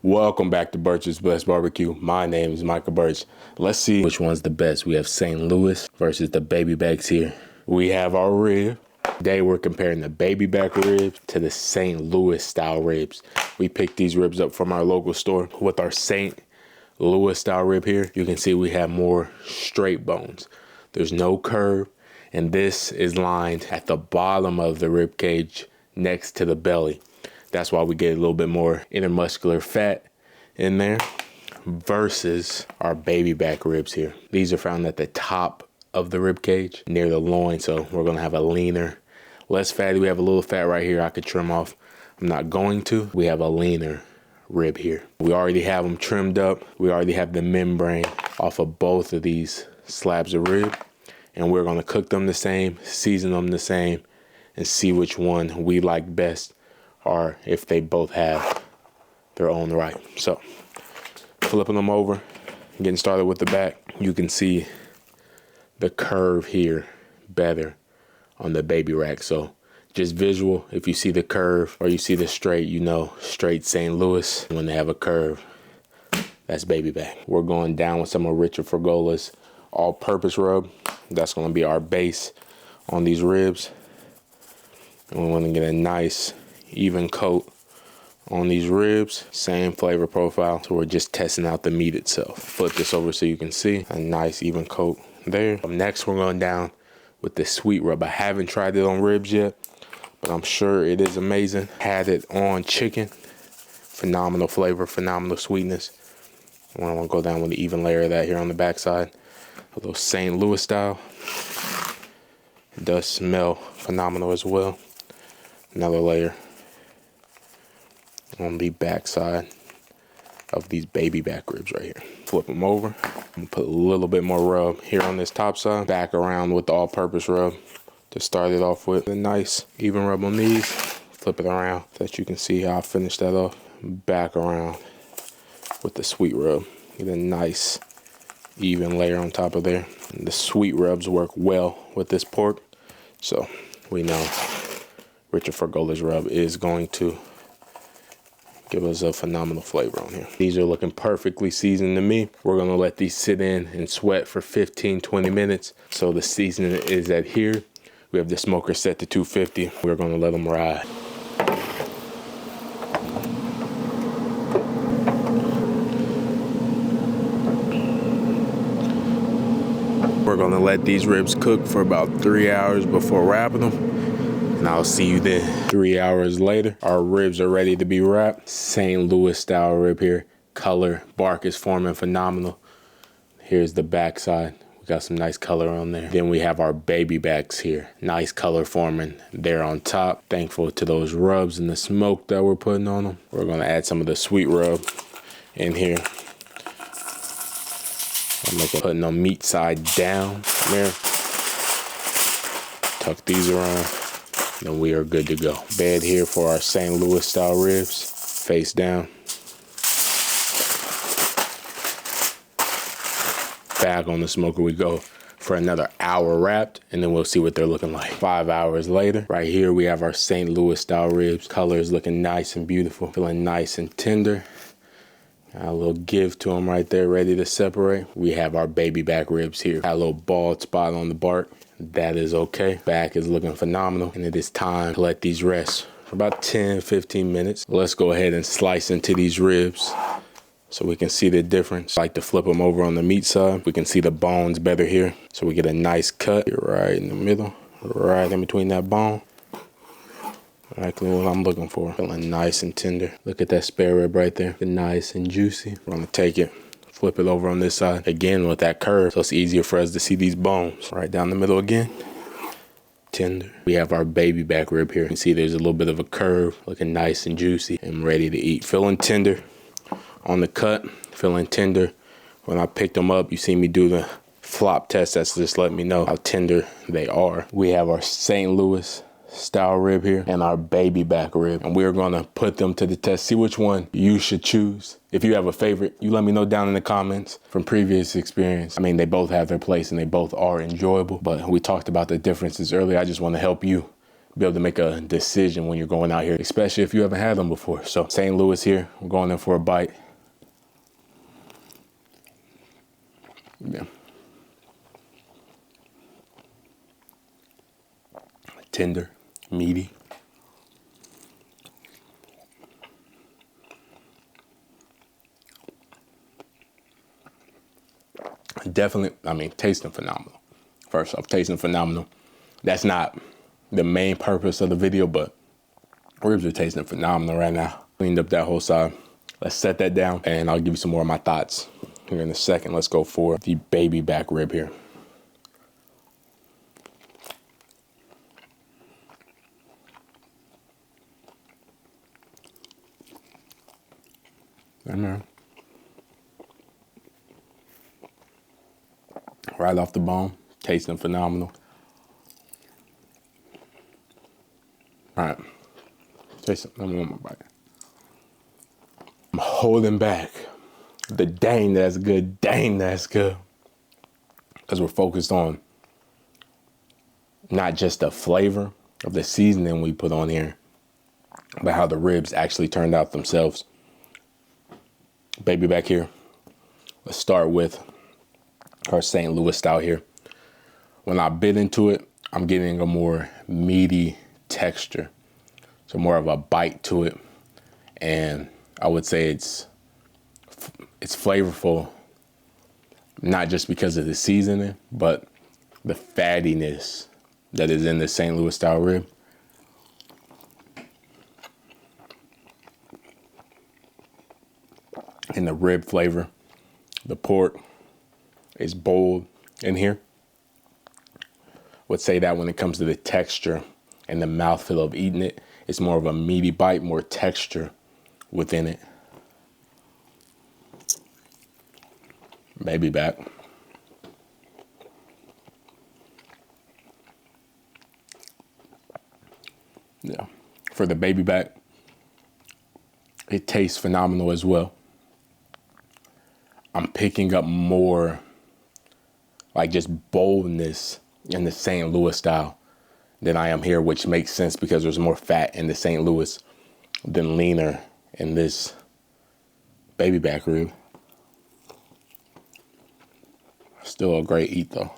Welcome back to Birch's Best Barbecue. My name is Michael Birch. Let's see which one's the best. We have St. Louis versus the baby backs here. We have our rib. Today we're comparing the baby back ribs to the St. Louis style ribs. We picked these ribs up from our local store. With our St. Louis style rib here, you can see we have more straight bones. There's no curve, and this is lined at the bottom of the rib cage next to the belly. That's why we get a little bit more intermuscular fat in there versus our baby back ribs here. These are found at the top of the rib cage near the loin. So we're going to have a leaner, less fatty. We have a little fat right here I could trim off. I'm not going to. We have a leaner rib here. We already have them trimmed up. We already have the membrane off of both of these slabs of rib. And we're going to cook them the same, season them the same, and see which one we like best, or if they both have their own right. So flipping them over, getting started with the back, you can see the curve here better on the baby rack. So just visual, if you see the curve or you see the straight, you know straight St. Louis. When they have a curve, that's baby back. We're going down with some of Richard Fergola's all-purpose rub. That's going to be our base on these ribs. And we want to get a nice even coat on these ribs, same flavor profile. So we're just testing out the meat itself. Flip this over so you can see a nice even coat there. Next, we're going down with the sweet rub. I haven't tried it on ribs yet, but I'm sure it is amazing. Had it on chicken. Phenomenal flavor, phenomenal sweetness. I want to go down with an even layer of that here on the backside. A little St. Louis style. It does smell phenomenal as well. Another layer on the backside of these baby back ribs right here. Flip them over and put a little bit more rub here on this top side. Back around with the all-purpose rub to start it off with. A nice even rub on these. Flip it around so that you can see how I finished that off. Back around with the sweet rub. Get a nice even layer on top of there. And the sweet rubs work well with this pork. So we know Richard Fergola's rub is going to give us a phenomenal flavor on here. These are looking perfectly seasoned to me. We're gonna let these sit in and sweat for 15-20 minutes. So the seasoning is at here. We have the smoker set to 250. We're gonna let them ride. We're gonna let these ribs cook for about 3 hours before wrapping them. And I'll see you then. 3 hours later, our ribs are ready to be wrapped. St. Louis style rib here. Color, bark is forming phenomenal. Here's the back side. We got some nice color on there. Then we have our baby backs here. Nice color forming there on top. Thankful to those rubs and the smoke that we're putting on them. We're gonna add some of the sweet rub in here. I'm putting the meat side down there. Tuck these around. Then we are good to go. Bed here for our St. Louis style ribs, face down. Back on the smoker we go for another hour wrapped, and then we'll see what they're looking like. 5 hours later, right here we have our St. Louis style ribs. Color is looking nice and beautiful, feeling nice and tender. Got a little give to them right there, ready to separate. We have our baby back ribs here. Got a little bald spot on the bark. That is okay. Back is looking phenomenal, and it is time to let these rest for about 10-15 minutes. Let's go ahead and slice into these ribs so we can see the difference. I like to flip them over on the meat side. We can see the bones better here, so we get a nice cut right in the middle, right in between that bone. Exactly what I'm looking for. Feeling nice and tender. Look at that spare rib right there. Nice and juicy. We're gonna take it, flip it over on this side. Again with that curve, so it's easier for us to see these bones. Right down the middle again. Tender. We have our baby back rib here. You can see there's a little bit of a curve, looking nice and juicy and ready to eat. Feeling tender on the cut, feeling tender. When I picked them up, you see me do the flop test. That's just letting me know how tender they are. We have our St. Louis style rib here and our baby back rib, and we're gonna put them to the test, see which one you should choose. If you have a favorite, you let me know down in the comments from previous experience. I mean, they both have their place and they both are enjoyable, but we talked about the differences earlier. I just want to help you be able to make a decision when you're going out here, especially if you haven't had them before. So St. Louis here, we're going in for a bite. Yeah. Tender, meaty. Definitely, I mean, tasting phenomenal. First off, tasting phenomenal. That's not the main purpose of the video, but ribs are tasting phenomenal right now. Cleaned up that whole side. Let's set that down and I'll give you some more of my thoughts here in a second. Let's go for the baby back rib here. Right off the bone, tasting phenomenal. All right, tasting, let me want my bite. I'm holding back the dang that's good, because we're focused on not just the flavor of the seasoning we put on here, but how the ribs actually turned out themselves. Baby back here, let's start with our St. Louis style here. When I bit into it, I'm getting a more meaty texture, so more of a bite to it, and I would say it's flavorful, not just because of the seasoning, but the fattiness that is in the St. Louis style rib. And the rib flavor, the pork is bold in here. Would say that when it comes to the texture and the mouthfeel of eating it, it's more of a meaty bite, more texture within it. Baby back. Yeah, for the baby back, it tastes phenomenal as well. I'm picking up more like just boldness in the St. Louis style than I am here, which makes sense because there's more fat in the St. Louis than leaner in this baby back rib. Still a great eat though.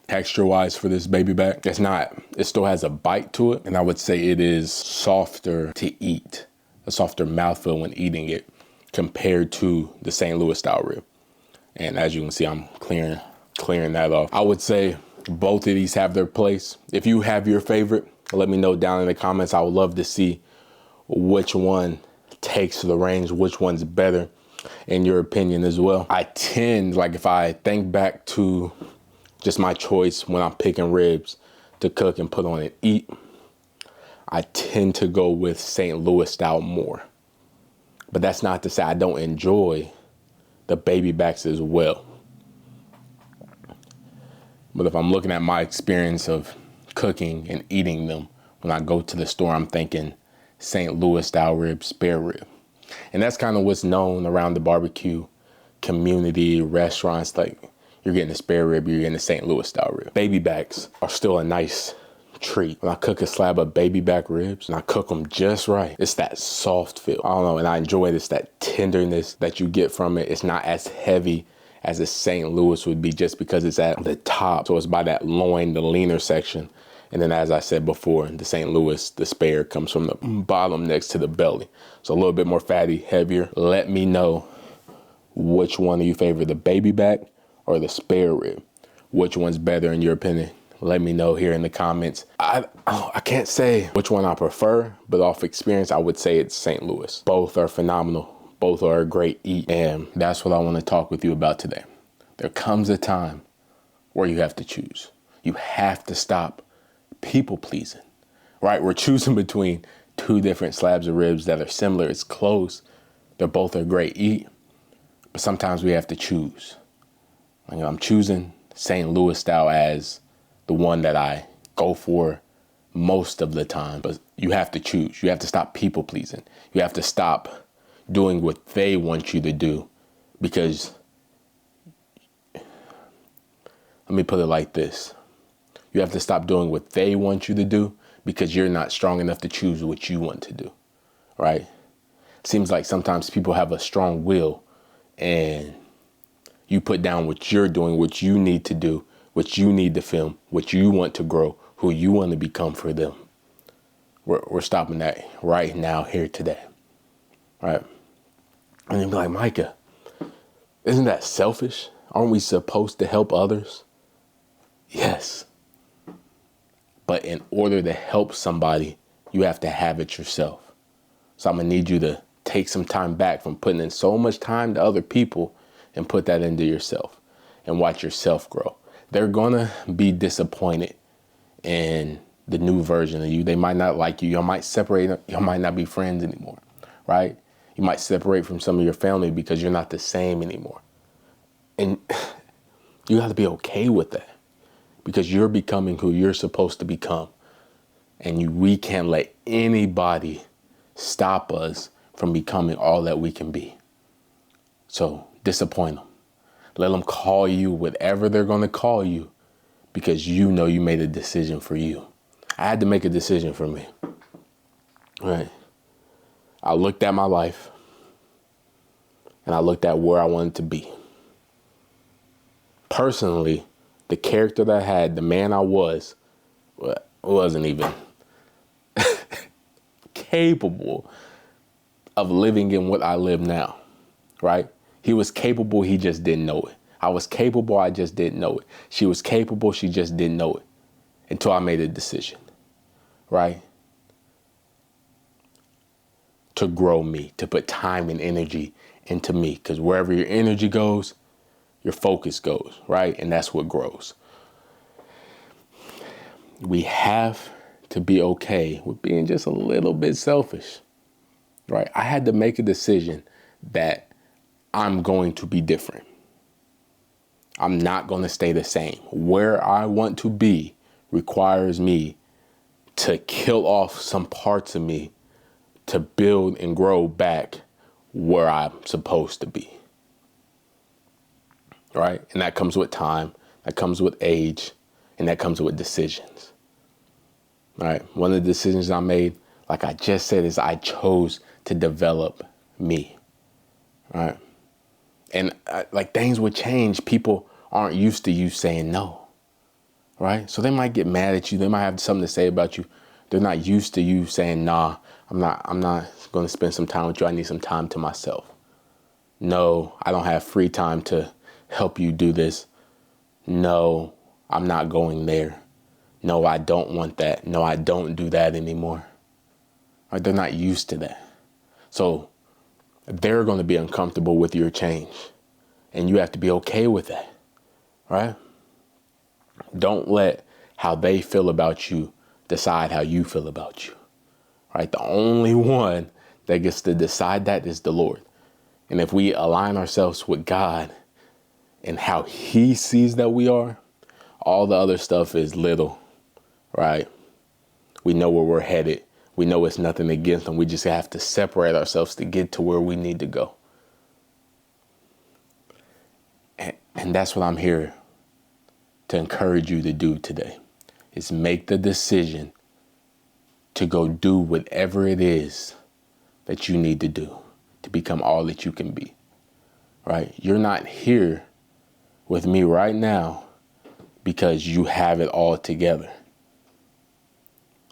Texture wise for this baby back, it still has a bite to it, and I would say it is softer to eat, a softer mouthfeel when eating it compared to the St. Louis style rib. And as you can see, I'm clearing that off. I would say both of these have their place. If you have your favorite, let me know down in the comments. I would love to see which one takes the range, which one's better in your opinion as well. I tend, like if I think back to just my choice when I'm picking ribs to cook and put on and eat, I tend to go with St. Louis style more. But that's not to say I don't enjoy the baby backs as well. But if I'm looking at my experience of cooking and eating them, when I go to the store, I'm thinking St. Louis style rib, spare rib. And that's kind of what's known around the barbecue community, restaurants, like you're getting a spare rib, you're getting a St. Louis style rib. Baby backs are still a nice treat. When I cook a slab of baby back ribs and I cook them just right, it's that soft feel. I don't know, and I enjoy this, that tenderness that you get from it. It's not as heavy as a St. Louis would be just because it's at the top. So it's by that loin, the leaner section. And then as I said before, the St. Louis, the spare comes from the bottom next to the belly. So a little bit more fatty, heavier. Let me know which one do you favor, the baby back or the spare rib? Which one's better in your opinion? Let me know here in the comments. I can't say which one I prefer, but off experience, I would say it's St. Louis. Both are phenomenal. Both are a great eat. And that's what I want to talk with you about today. There comes a time where you have to choose. You have to stop people pleasing, right? We're choosing between two different slabs of ribs that are similar. It's close. They're both a great eat, but sometimes we have to choose. I'm choosing St. Louis style as the one that I go for most of the time, but you have to choose. You have to stop people pleasing. You have to stop doing what they want you to do, because let me put it like this. You have to stop doing what they want you to do because you're not strong enough to choose what you want to do, right? Seems like sometimes people have a strong will and you put down what you're doing, what you need to do, what you need to film, what you want to grow, who you want to become for them. We're stopping that right now, here today, right? And you'd be like, Micah, isn't that selfish? Aren't we supposed to help others? Yes. But in order to help somebody, you have to have it yourself. So I'm going to need you to take some time back from putting in so much time to other people and put that into yourself and watch yourself grow. They're going to be disappointed in the new version of you. They might not like you. You might separate. You might not be friends anymore, right? You might separate from some of your family because you're not the same anymore. And you got to be okay with that because you're becoming who you're supposed to become. And we can't let anybody stop us from becoming all that we can be. So disappoint them. Let them call you whatever they're going to call you because you know you made a decision for you. I had to make a decision for me. Right? I looked at my life and I looked at where I wanted to be. Personally, the character that I had, the man I wasn't even capable of living in what I live now, right? He was capable, he just didn't know it. I was capable, I just didn't know it. She was capable, she just didn't know it until I made a decision, right? To grow me, to put time and energy into me, because wherever your energy goes, your focus goes, right? And that's what grows. We have to be okay with being just a little bit selfish, right? I had to make a decision that I'm going to be different. I'm not going to stay the same. Where I want to be requires me to kill off some parts of me to build and grow back where I'm supposed to be. Right? And that comes with time, that comes with age, and that comes with decisions. Right? One of the decisions I made, like I just said, is I chose to develop me. Right? And like things would change. People aren't used to you saying no. Right? So they might get mad at you. They might have something to say about you. They're not used to you saying, nah, I'm not going to spend some time with you. I need some time to myself. No, I don't have free time to help you do this. No, I'm not going there. No, I don't want that. No, I don't do that anymore. Right? They're not used to that. So they're going to be uncomfortable with your change. And you have to be okay with that. Right? Don't let how they feel about you decide how you feel about you. Right? The only one that gets to decide that is the Lord. And if we align ourselves with God and how he sees that we are, all the other stuff is little, right? We know where we're headed. We know it's nothing against them. We just have to separate ourselves to get to where we need to go. And that's what I'm here to encourage you to do today, is make the decision to go do whatever it is that you need to do to become all that you can be, right? You're not here with me right now because you have it all together,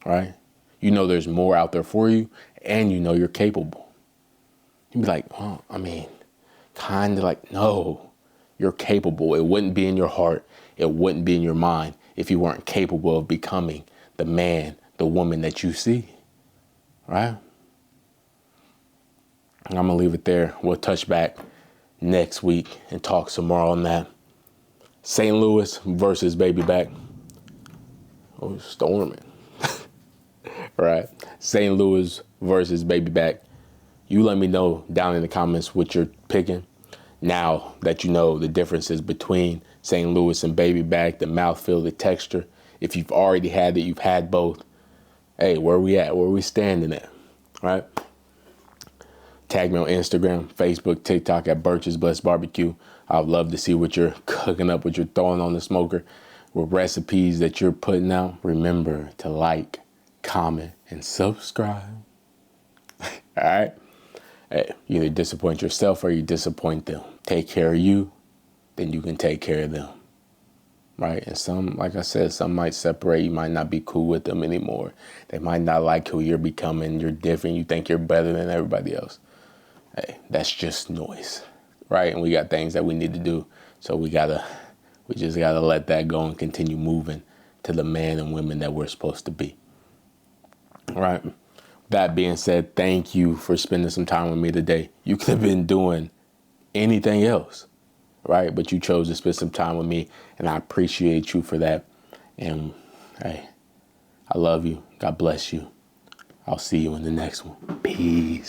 right? You know there's more out there for you and you know you're capable. You'd be like, oh, I mean, kind of like, no, you're capable. It wouldn't be in your heart. It wouldn't be in your mind if you weren't capable of becoming the man, the woman that you see, right? I'm going to leave it there. We'll touch back next week and talk some more on that. St. Louis versus Baby Back. Oh, it's storming. Right. St. Louis versus Baby Back. You let me know down in the comments what you're picking. Now that you know the differences between St. Louis and Baby Back, the mouthfeel, the texture. If you've already had it, you've had both. Hey, where we at? Where we standing at? Right? Tag me on Instagram, Facebook, TikTok at Birch's Blessed BBQ. I'd love to see what you're cooking up, what you're throwing on the smoker. with recipes that you're putting out, remember to like, comment, and subscribe. All right? Hey, you either disappoint yourself or you disappoint them. Take care of you, then you can take care of them. Right? And some, like I said, some might separate. You might not be cool with them anymore. They might not like who you're becoming. You're different. You think you're better than everybody else. Hey, that's just noise. Right? And we got things that we need to do. So we just gotta let that go and continue moving to the man and women that we're supposed to be. Right? That being said, thank you for spending some time with me today. You could have been doing anything else, right? But you chose to spend some time with me, and I appreciate you for that. And hey, I love you. God bless you. I'll see you in the next one. Peace.